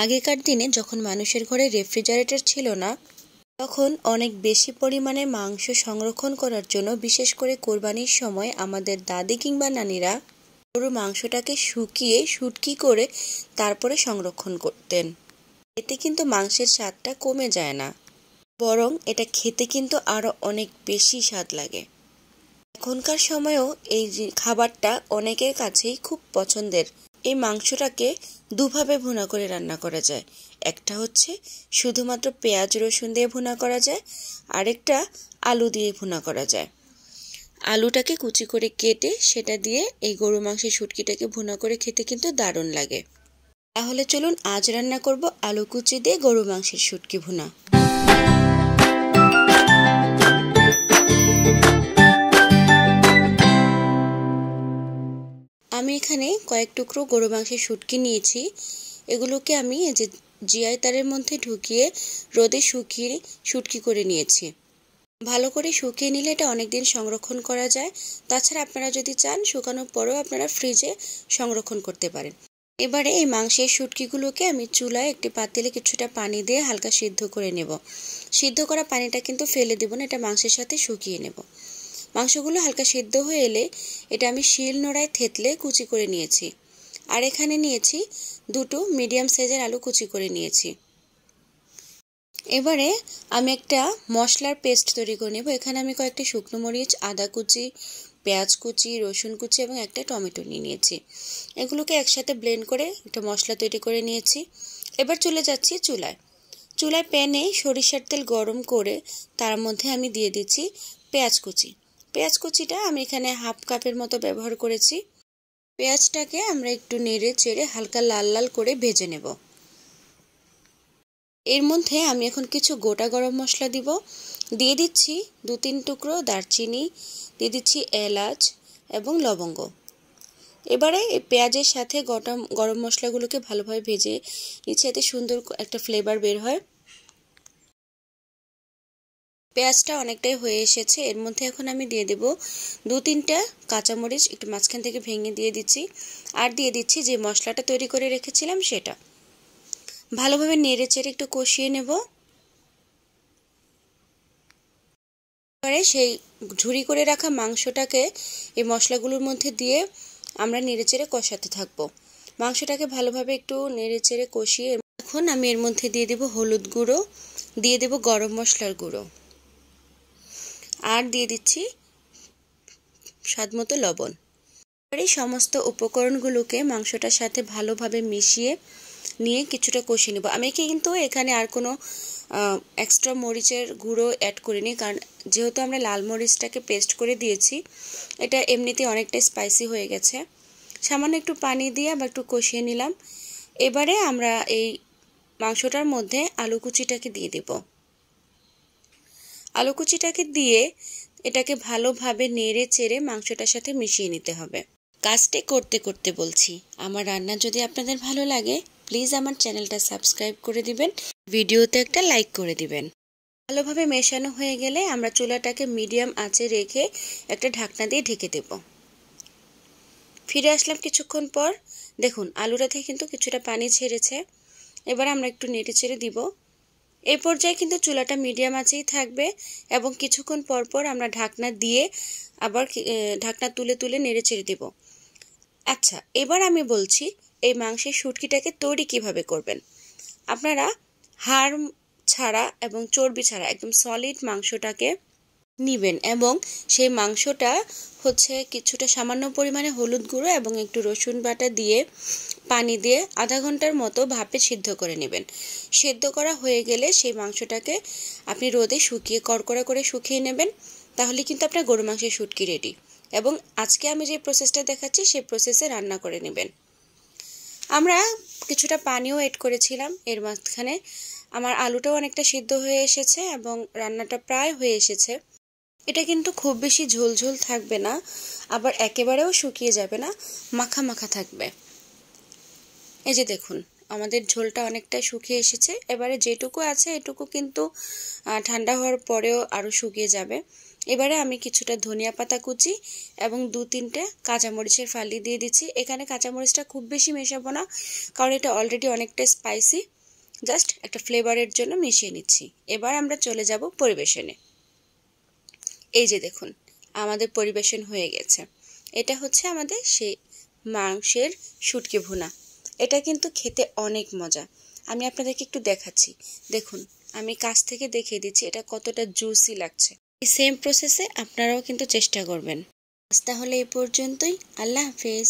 আগেকার দিনে যখন মানুষের ঘরে রেফ্রিজারেটর ছিল না, তখন অনেক বেশি পরিমাণে মাংস সংরক্ষণ করার জন্য বিশেষ করে কোরবানির সময় আমাদের দাদি কিংবা নানিরা গরুর মাংসটাকে শুকিয়ে শুটকি করে তারপরে সংরক্ষণ করতেন। এতে কিন্তু মাংসের স্বাদটা কমে যায় না, বরং এটা খেতে কিন্তু আরো অনেক বেশি স্বাদ লাগে। এখনকার সময়েও এই খাবারটা অনেকের কাছেই খুব পছন্দের। এই মাংসটাকে দুভাবে ভুনা করে রান্না করা যায়। একটা হচ্ছে শুধুমাত্র পেঁয়াজ রসুন দিয়ে ভুনা করা যায়, আরেকটা আলু দিয়ে ভুনা করা যায়। আলুটাকে কুচি করে কেটে সেটা দিয়ে এই গরু মাংসের শুটকিটাকে ভুনা করে খেতে কিন্তু দারুণ লাগে। তাহলে চলুন আজ রান্না করব আলু কুচি দিয়ে গরু মাংসের শুটকি ভুনা। আমি এখানে কয়েক টুকরো গরু মাংসের শুটকি নিয়েছি। এগুলোকে আমি এই যে জিআই তারের মধ্যে ঢুকিয়ে রোদে শুকিয়ে শুটকি করে নিয়েছি। ভালো করে শুকিয়ে নিলে এটা অনেকদিন সংরক্ষণ করা যায়। তাছাড়া আপনারা যদি চান শুকানোর পরেও আপনারা ফ্রিজে সংরক্ষণ করতে পারেন। এবারে এই মাংসের শুটকিগুলোকে আমি চুলায় একটি পাতিলে কিছুটা পানি দিয়ে হালকা সিদ্ধ করে নেব। সিদ্ধ করা পানিটা কিন্তু ফেলে দেব না, এটা মাংসের সাথে শুকিয়ে নেব। মাংসগুলো হালকা সিদ্ধ হয়ে এলে এটা আমি শিল নোড়ায় থেতলে কুচি করে নিয়েছি। আর এখানে নিয়েছি দুটো মিডিয়াম সাইজের আলু কুচি করে নিয়েছি। এবারে আমি একটা মশলার পেস্ট তৈরি করে নেব। এখানে আমি কয়েকটি শুকনো মরিচ, আদা কুচি, পেঁয়াজ কুচি, রসুন কুচি এবং একটা টমেটো নিয়ে নিয়েছি। এগুলোকে একসাথে ব্লেন্ড করে একটা মশলা তৈরি করে নিয়েছি। এবার চলে যাচ্ছি চুলায়। চুলায় প্যানে সরিষার তেল গরম করে তার মধ্যে আমি দিয়ে দিচ্ছি পেঁয়াজ কুচি। পেঁয়াজ কুচিটা আমি এখানে হাফ কাপের মতো ব্যবহার করেছি। পেঁয়াজটাকে আমরা একটু নেড়ে চেড়ে হালকা লাল লাল করে ভেজে নেব। এর মধ্যে আমি এখন কিছু গোটা গরম মশলা দিব। দিয়ে দিচ্ছি 2-3 টুকরো দারচিনি, দিয়ে দিচ্ছি এলাচ এবং লবঙ্গ। এবারে এই পেঁয়াজের সাথে গোটা গরম মশলাগুলোকে ভালোভাবে ভেজে নিচ্ছি, এতে সুন্দর একটা ফ্লেভার বের হয়। পেঁয়াজটা অনেকটাই হয়ে এসেছে। এর মধ্যে এখন আমি দিয়ে দেব 2-3টা কাঁচামরিচ একটু মাঝখান থেকে ভেঙে দিয়ে দিচ্ছি। আর দিয়ে দিচ্ছি যে মশলাটা তৈরি করে রেখেছিলাম সেটা। ভালোভাবে নেড়ে চেড়ে একটু কষিয়ে নেব। এবারে সেই ঝুরি করে রাখা মাংসটাকে এই মশলাগুলোর মধ্যে দিয়ে আমরা নেড়ে চেড়ে কষাতে থাকবো। মাংসটাকে ভালোভাবে একটু নেড়ে চেড়ে কষিয়ে এখন আমি এর মধ্যে দিয়ে দেব হলুদ গুঁড়ো, দিয়ে দেব গরম মশলার গুঁড়ো, আর দিয়ে দিচ্ছি স্বাদমতো লবণ। এই সমস্ত উপকরণগুলোকে মাংসটার সাথে ভালোভাবে মিশিয়ে নিয়ে কিছুটা কষিয়ে নেব। আমি কিন্তু এখানে আর কোনো এক্সট্রা মরিচের গুঁড়ো অ্যাড করিনি, কারণ যেহেতু আমরা লাল মরিচটাকে পেস্ট করে দিয়েছি, এটা এমনিতেই অনেকটা স্পাইসি হয়ে গেছে। সামান্য একটু পানি দিয়ে আবার একটু কষিয়ে নিলাম। এবারে আমরা এই মাংসটার মধ্যে আলু কুচিটাকে দিয়ে দেব। আলু কুচিটাকে দিয়ে এটাকে ভালোভাবে নেড়ে চেড়ে মাংসটার সাথে মিশিয়ে নিতে হবে। কাজটি করতে করতে বলছি, আমার রান্না যদি আপনাদের ভালো লাগে প্লিজ আমার চ্যানেলটা সাবস্ক্রাইব করে দিবেন, ভিডিওতে একটা লাইক করে দিবেন। ভালোভাবে মেশানো হয়ে গেলে আমরা চুলাটাকে মিডিয়াম আঁচে রেখে একটা ঢাকনা দিয়ে ঢেকে দেব। ফিরে আসলাম কিছুক্ষণ পর। দেখুন আলুটা থেকে কিন্তু কিছুটা পানি ছেড়েছে। এবার আমরা একটু নেড়ে চেড়ে দিব। এই পর্যায়ে কিন্তু চুলাটা মিডিয়াম আঁচেই থাকবে এবং কিছুক্ষণ পর পর আমরা ঢাকনা দিয়ে আবার ঢাকনা তুলে তুলে নেড়ে চেড়ে দেব। আচ্ছা, এবার আমি বলছি এই মাংসের শুটকিটাকে তৈরি কিভাবে করবেন। আপনারা হাড় ছাড়া এবং চর্বি ছাড়া একদম সলিড মাংসটাকে নিবেন এবং সেই মাংসটা হচ্ছে কিছুটা সামান্য পরিমাণে হলুদ গুঁড়ো এবং একটু রসুন বাটা দিয়ে পানি দিয়ে আধা ঘন্টার মতো ভাপে সিদ্ধ করে নেবেন। সিদ্ধ করা হয়ে গেলে সেই মাংসটাকে আপনি রোদে শুকিয়ে কড়কড়া করে শুকিয়ে নেবেন। তাহলে কিন্তু আপনার গরু মাংসের শুটকি রেডি। এবং আজকে আমি যে প্রসেসটা দেখাচ্ছি সেই প্রসেসে রান্না করে নেবেন। আমরা কিছুটা পানিও এড করেছিলাম এর মাঝখানে। আমার আলুটাও অনেকটা সিদ্ধ হয়ে এসেছে এবং রান্নাটা প্রায় হয়ে এসেছে। এটা কিন্তু খুব বেশি ঝোলঝোল থাকবে না, আবার একেবারেও শুকিয়ে যাবে না, মাখা মাখা থাকবে। এই যে দেখুন আমাদের ঝোলটা অনেকটা শুকিয়ে এসেছে। এবারে যেটুকু আছে এটুকু কিন্তু ঠান্ডা হওয়ার পরেও আরও শুকিয়ে যাবে। এবারে আমি কিছুটা ধনিয়া পাতা কুচি এবং 2-3টে কাঁচামরিচের ফালি দিয়ে দিচ্ছি। এখানে কাঁচামরিচটা খুব বেশি মেশাবো না, কারণ এটা অলরেডি অনেকটা স্পাইসি। জাস্ট একটা ফ্লেভারের জন্য মিশিয়ে নিচ্ছি। এবার আমরা চলে যাব পরিবেশনে। এই যে দেখুন, আমাদের পরিবেশন হয়ে গেছে। এটা হচ্ছে আমাদের সেই মাংসের শুটকি ভুনা। এটা কিন্তু খেতে অনেক মজা। আমি আপনাদেরকে একটু দেখাচ্ছি, দেখুন আমি কাছ থেকে দেখিয়ে দিচ্ছি এটা কতটা জুসি লাগছে। এই সেম প্রসেসে আপনারাও কিন্তু চেষ্টা করবেন। আজ তাহলে এই পর্যন্তই। আল্লাহ হাফেজ।